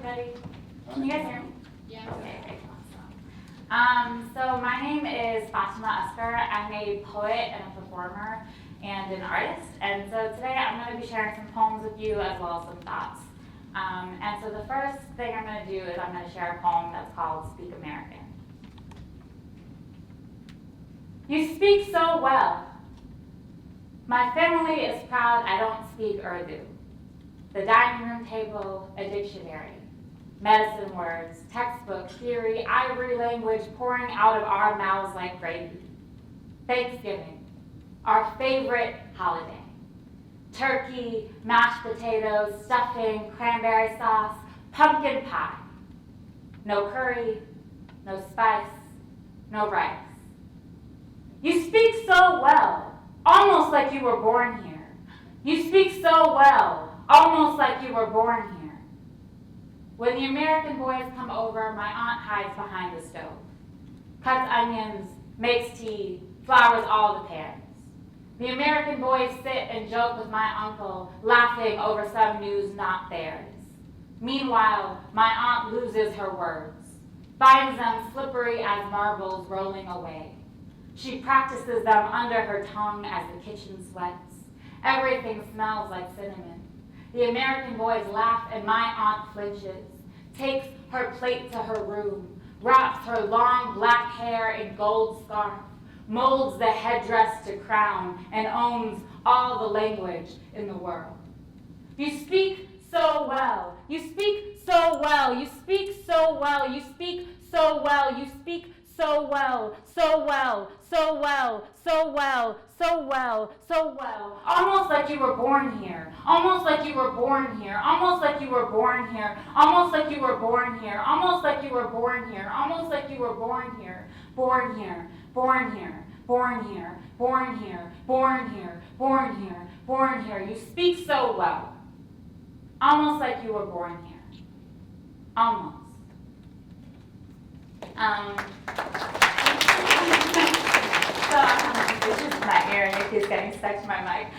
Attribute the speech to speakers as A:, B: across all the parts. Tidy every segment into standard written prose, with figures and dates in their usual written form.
A: everybody. Can you guys hear me?
B: Yeah.
A: Okay, great. Awesome. So my name is Fatimah Asghar. I'm a poet and a performer and an artist. And so today I'm going to be sharing some poems with you as well as some thoughts. And so the first thing I'm going to do is I'm going to share a poem that's called Speak American. You speak so well. My family is proud I don't speak Urdu. The dining room table, a dictionary. Medicine words, textbook, theory, ivory language pouring out of our mouths like gravy. Thanksgiving, our favorite holiday. Turkey, mashed potatoes, stuffing, cranberry sauce, pumpkin pie. No curry, no spice, no rice. You speak so well, almost like you were born here. You speak so well, almost like you were born here. When the American boys come over, my aunt hides behind the stove. Cuts onions, makes tea, flours all the pans. The American boys sit and joke with my uncle, laughing over some news not theirs. Meanwhile, my aunt loses her words, finds them slippery as marbles rolling away. She practices them under her tongue as the kitchen sweats. Everything smells like cinnamon. The American boys laugh and my aunt flinches, takes her plate to her room, wraps her long black hair in gold scarf, molds the headdress to crown, and owns all the language in the world. You speak so well. You speak so well. You speak so well. You speak so well. You speak so well. So well. So well. So well. So well. So well. Almost like you were born here. Almost like you were born here. Almost like you were born here. Almost like you were born here. Almost like you were born here. Almost like you were born here. Born here. Born here. Born here. Born here. Born here. Born here. Born here. You speak so well. Almost like you were born here. Almost. It's just my ear and it keeps getting stuck to my mic.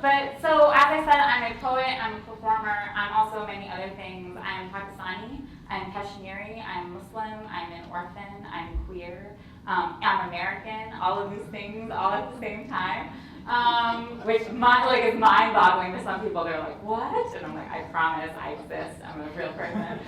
A: But so, as I said, I'm a poet, I'm a performer, I'm also many other things. I'm Pakistani, I'm Kashmiri, I'm Muslim, I'm an orphan, I'm queer, I'm American, all of these things all at the same time. Which is mind-boggling to some people. They're like, what? And I'm like, I promise, I exist. I'm a real person.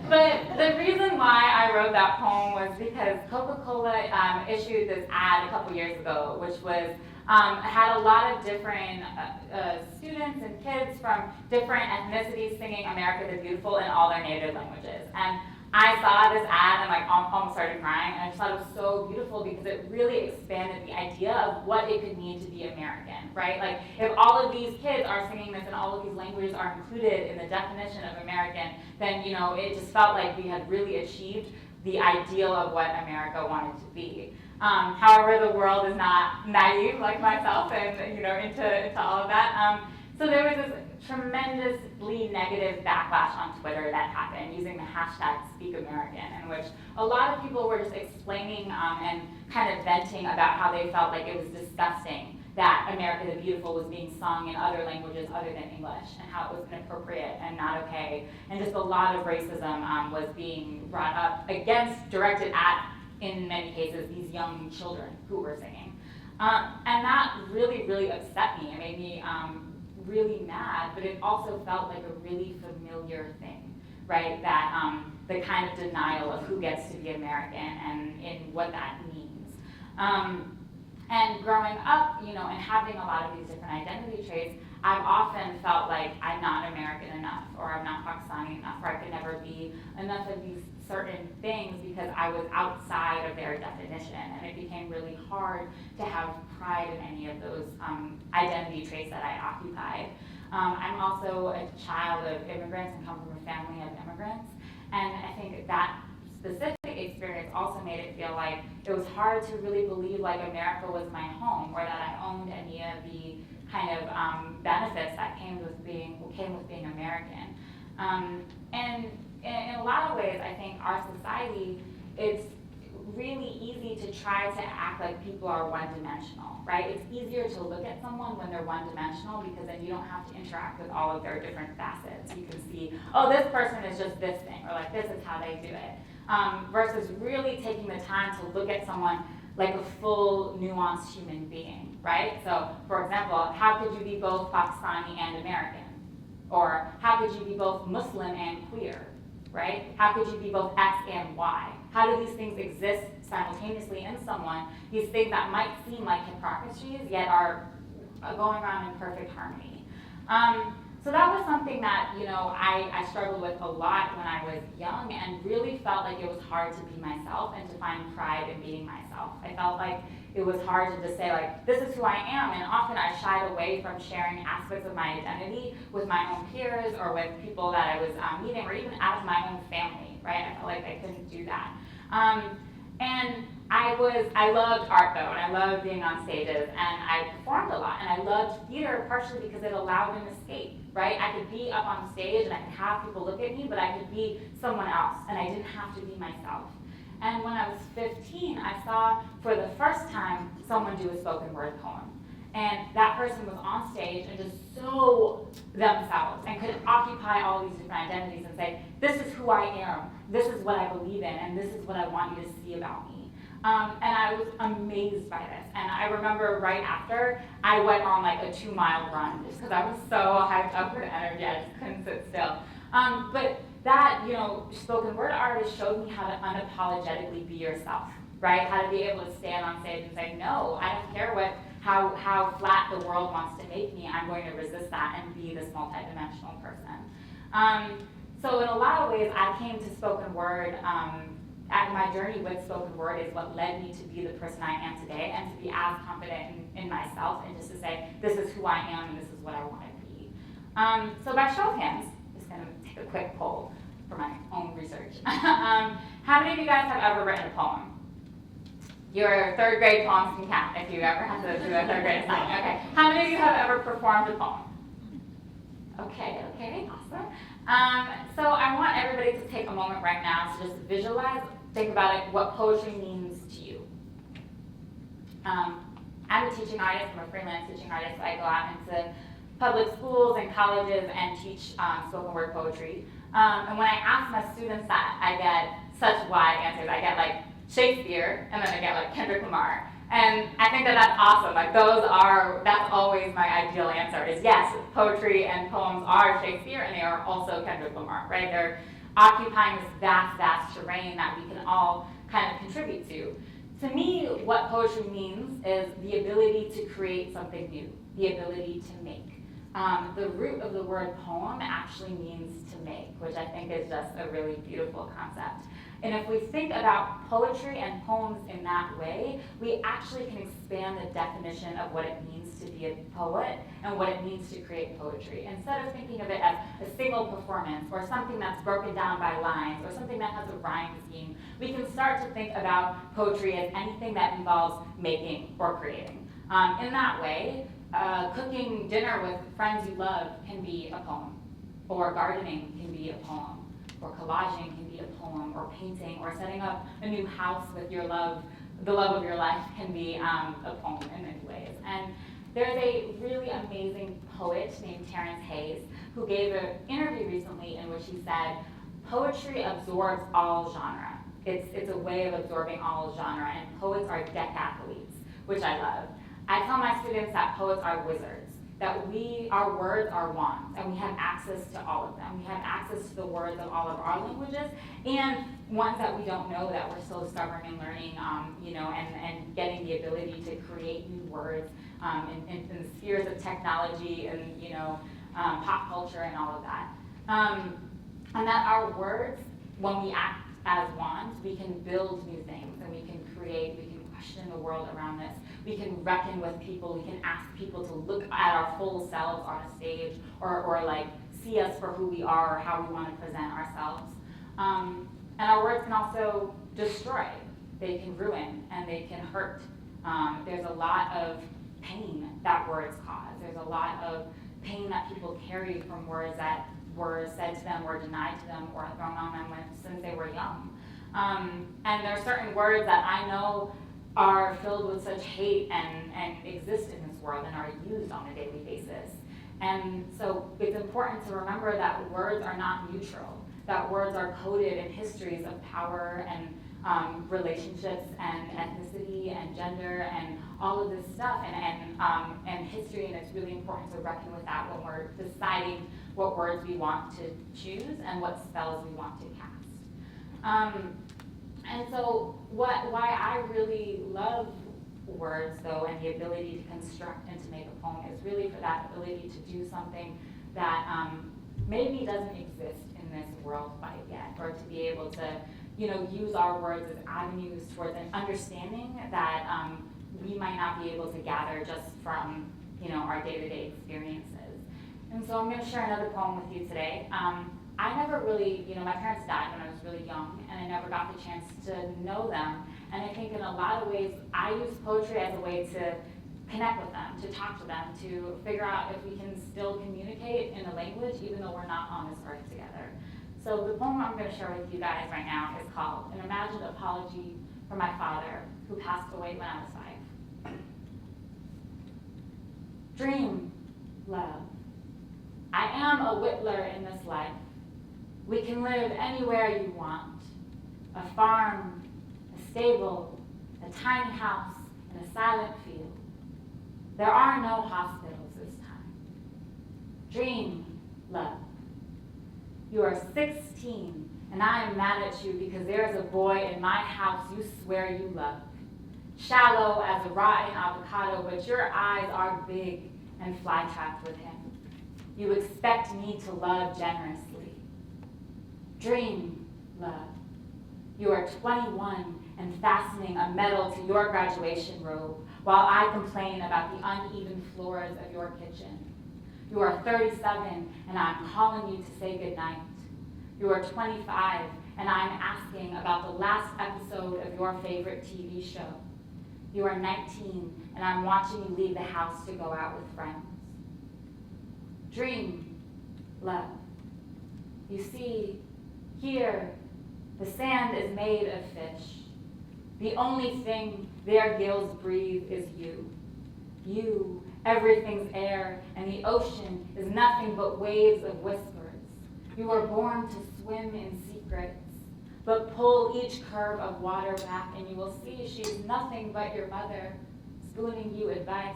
A: But the reason why I wrote that poem was because Coca-Cola issued this ad a couple years ago, which was had a lot of different students and kids from different ethnicities singing America the Beautiful in all their native languages. And I saw this ad and almost started crying, and I just thought it was so beautiful because it really expanded the idea of what it could mean to be American, right? Like, if all of these kids are singing this and all of these languages are included in the definition of American, then, you know, it just felt like we had really achieved the ideal of what America wanted to be. However, the world is not naive like myself and, you know, into all of that. So there was this tremendously negative backlash on Twitter that happened using the hashtag #SpeakAmerican, in which a lot of people were just explaining and kind of venting about how they felt like it was disgusting that America the Beautiful was being sung in other languages other than English, and how it was inappropriate and not okay, and just a lot of racism was being brought up directed at, in many cases, these young children who were singing. And that really, really upset me. It made me really mad, but it also felt like a really familiar thing, right? That the kind of denial of who gets to be American and in what that means. And growing up, you know, and having a lot of these different identity traits, I've often felt like I'm not American enough, or I'm not Pakistani enough, or I could never be enough of these certain things because I was outside of their definition, and it became really hard to have pride in any of those identity traits that I occupied. I'm also a child of immigrants and come from a family of immigrants, and I think that specific experience also made it feel like it was hard to really believe like America was my home, or that I owned any of the kind of benefits that came with being American. And in a lot of ways, I think our society, really easy to try to act like people are one-dimensional, right? It's easier to look at someone when they're one-dimensional because then you don't have to interact with all of their different facets. You can see, oh, this person is just this thing, or like this is how they do it. Versus really taking the time to look at someone like a full, nuanced human being, right? So, for example, how could you be both Pakistani and American? Or how could you be both Muslim and queer, right? How could you be both X and Y? How do these things exist simultaneously in someone? These things that might seem like hypocrisies, yet are going on in perfect harmony. So that was something that, you know, I struggled with a lot when I was young and really felt like it was hard to be myself and to find pride in being myself. I felt like it was hard to just say, like, this is who I am, and often I shied away from sharing aspects of my identity with my own peers or with people that I was meeting, or even out of my own family, right? I felt like I couldn't do that. And I loved art though, and I loved being on stages, and I performed a lot, and I loved theater partially because it allowed an escape, right? I could be up on stage and I could have people look at me, but I could be someone else, and I didn't have to be myself. And when I was 15, I saw for the first time someone do a spoken word poem. And that person was on stage and just so themselves and could occupy all these different identities and say, this is who I am, this is what I believe in, and this is what I want you to see about me. And I was amazed by this. And I remember right after, I went on like a 2-mile run just because I was so hyped up with energy, I just couldn't sit still. But that, you know, spoken word artist showed me how to unapologetically be yourself, right? How to be able to stand on stage and say, no, I don't care how flat the world wants to make me, I'm going to resist that and be this multidimensional person. So in a lot of ways, I came to spoken word, my journey with spoken word is what led me to be the person I am today and to be as confident in myself and just to say, this is who I am and this is what I want to be. So by show of hands, I'm just going to take a quick poll for my own research. How many of you guys have ever written a poem? Your third grade poems can count if you ever have to do a third grade assignment. Okay. How many of you have ever performed a poem? Okay, awesome. So I want everybody to take a moment right now to just visualize, think about it, what poetry means to you. I'm a teaching artist, I'm a freelance teaching artist, so I go out into public schools and colleges and teach spoken word poetry. And when I ask my students that, I get such wide answers. I get like Shakespeare, and then I get like Kendrick Lamar. And I think that that's awesome. Like that's always my ideal answer is yes, poetry and poems are Shakespeare and they are also Kendrick Lamar, right? They're occupying this vast, vast terrain that we can all kind of contribute to. To me, what poetry means is the ability to create something new, the ability to make. The root of the word poem actually means to make, which I think is just a really beautiful concept. And if we think about poetry and poems in that way, we actually can expand the definition of what it means to be a poet and what it means to create poetry. Instead of thinking of it as a single performance or something that's broken down by lines or something that has a rhyme scheme, we can start to think about poetry as anything that involves making or creating. In that way, cooking dinner with friends you love can be a poem, or gardening can be a poem, or collaging can be a poem, or painting, or setting up a new house with your love, the love of your life can be a poem in many ways. And there's a really amazing poet named Terrence Hayes who gave an interview recently in which he said, poetry absorbs all genre. It's a way of absorbing all genre, and poets are decathletes, which I love. I tell my students that poets are wizards, that our words are wands, and we have access to all of them. We have access to the words of all of our languages, and ones that we don't know that we're still discovering and learning, and getting the ability to create new words in the spheres of technology and, pop culture and all of that. And that our words, when we act as wands, we can build new things, and we can create, we can question the world around us. We can reckon with people, we can ask people to look at our full selves on a stage or like see us for who we are or how we want to present ourselves. And our words can also destroy. They can ruin and they can hurt. There's a lot of pain that words cause. There's a lot of pain that people carry from words that were said to them or denied to them or thrown on them since they were young. And there are certain words that I know are filled with such hate and exist in this world and are used on a daily basis. And so it's important to remember that words are not neutral, that words are coded in histories of power and relationships and ethnicity and gender and all of this stuff and history, and it's really important to reckon with that when we're deciding what words we want to choose and what spells we want to cast. And so why I really love words, though, and the ability to construct and to make a poem is really for that ability to do something that maybe doesn't exist in this world quite yet, or to be able to use our words as avenues towards an understanding that we might not be able to gather just from our day-to-day experiences. And so I'm going to share another poem with you today. I never really, my parents died when I was really young, and I never got the chance to know them. And I think in a lot of ways, I use poetry as a way to connect with them, to talk to them, to figure out if we can still communicate in a language, even though we're not on this earth together. So the poem I'm going to share with you guys right now is called An Imagined Apology for My Father, who passed away when I was 5. Dream, love. I am a whittler in this life. We can live anywhere you want. A farm, a stable, a tiny house, and a silent field. There are no hospitals this time. Dream, love. You are 16, and I am mad at you because there is a boy in my house you swear you love. Shallow as a rotten avocado, but your eyes are big and fly-trapped with him. You expect me to love generously. Dream, love. You are 21 and fastening a medal to your graduation robe while I complain about the uneven floors of your kitchen. You are 37 and I'm calling you to say goodnight. You are 25 and I'm asking about the last episode of your favorite TV show. You are 19 and I'm watching you leave the house to go out with friends. Dream, love. You see, here, the sand is made of fish. The only thing their gills breathe is you. You, everything's air, and the ocean is nothing but waves of whispers. You were born to swim in secrets, but pull each curve of water back and you will see she's nothing but your mother, spooning you advice.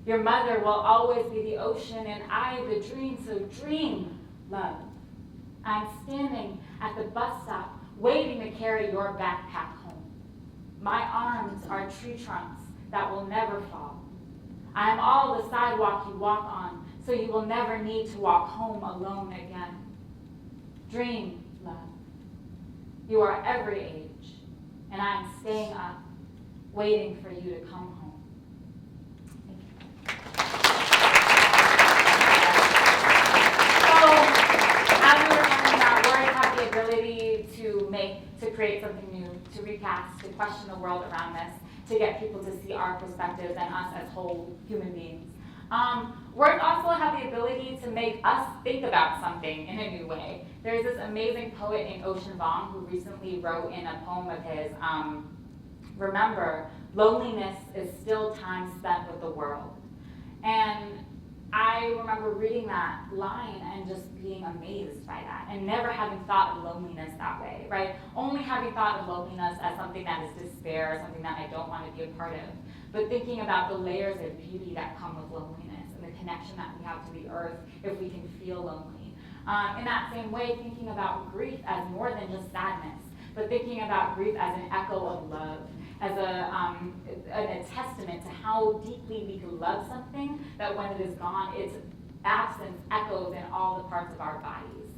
A: Your mother will always be the ocean and I the dream, so dream, love. I'm standing at the bus stop, waiting to carry your backpack home. My arms are tree trunks that will never fall. I am all the sidewalk you walk on, so you will never need to walk home alone again. Dream, love. You are every age, and I am staying up, waiting for you to come home. Ability to create something new, to recast, to question the world around this, to get people to see our perspectives and us as whole human beings. Words also have the ability to make us think about something in a new way. There's this amazing poet named Ocean Vuong who recently wrote in a poem of his, remember, loneliness is still time spent with the world. And I remember reading that line and just being amazed by that and never having thought of loneliness that way, right? Only having thought of loneliness as something that is despair, something that I don't want to be a part of, but thinking about the layers of beauty that come with loneliness and the connection that we have to the earth if we can feel lonely. In that same way, thinking about grief as more than just sadness, but thinking about grief as an echo of love, as a testament to how deeply we can love something that when it is gone, its absence echoes in all the parts of our bodies.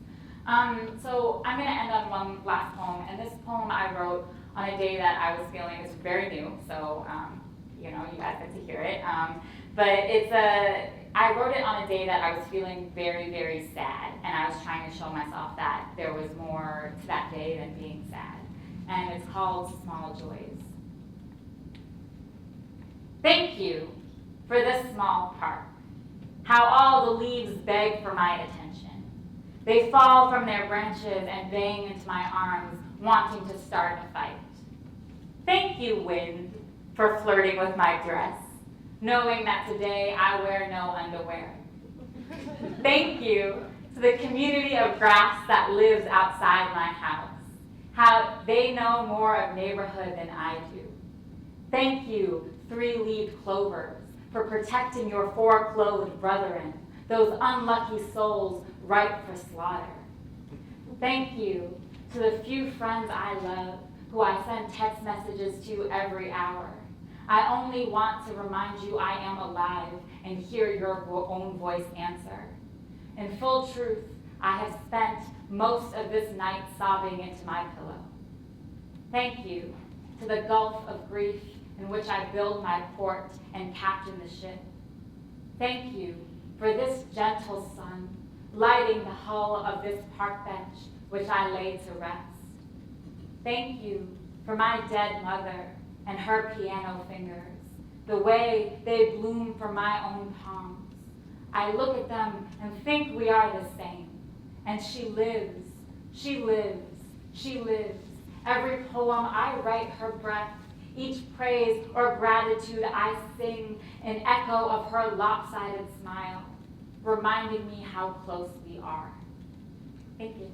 A: So I'm going to end on one last poem, and this poem I wrote on a day that I was feeling, it's very new, so you guys get to hear it. But I wrote it on a day that I was feeling very, very sad, and I was trying to show myself that there was more to that day than being sad. And it's called Small Joys. Thank you for this small park, how all the leaves beg for my attention. They fall from their branches and bang into my arms wanting to start a fight. Thank you, wind, for flirting with my dress, knowing that today I wear no underwear. Thank you to the community of grass that lives outside my house, how they know more of neighborhood than I do. Thank you, three-leaved clovers, for protecting your four-clothed brethren, those unlucky souls ripe for slaughter. Thank you to the few friends I love, who I send text messages to every hour. I only want to remind you I am alive and hear your own voice answer. In full truth, I have spent most of this night sobbing into my pillow. Thank you to the gulf of grief in which I build my port and captain the ship. Thank you for this gentle sun lighting the hull of this park bench which I lay to rest. Thank you for my dead mother and her piano fingers, the way they bloom for my own palms. I look at them and think we are the same. And she lives, she lives, she lives. Every poem I write her breath, each praise or gratitude I sing, an echo of her lopsided smile, reminding me how close we are. Thank you.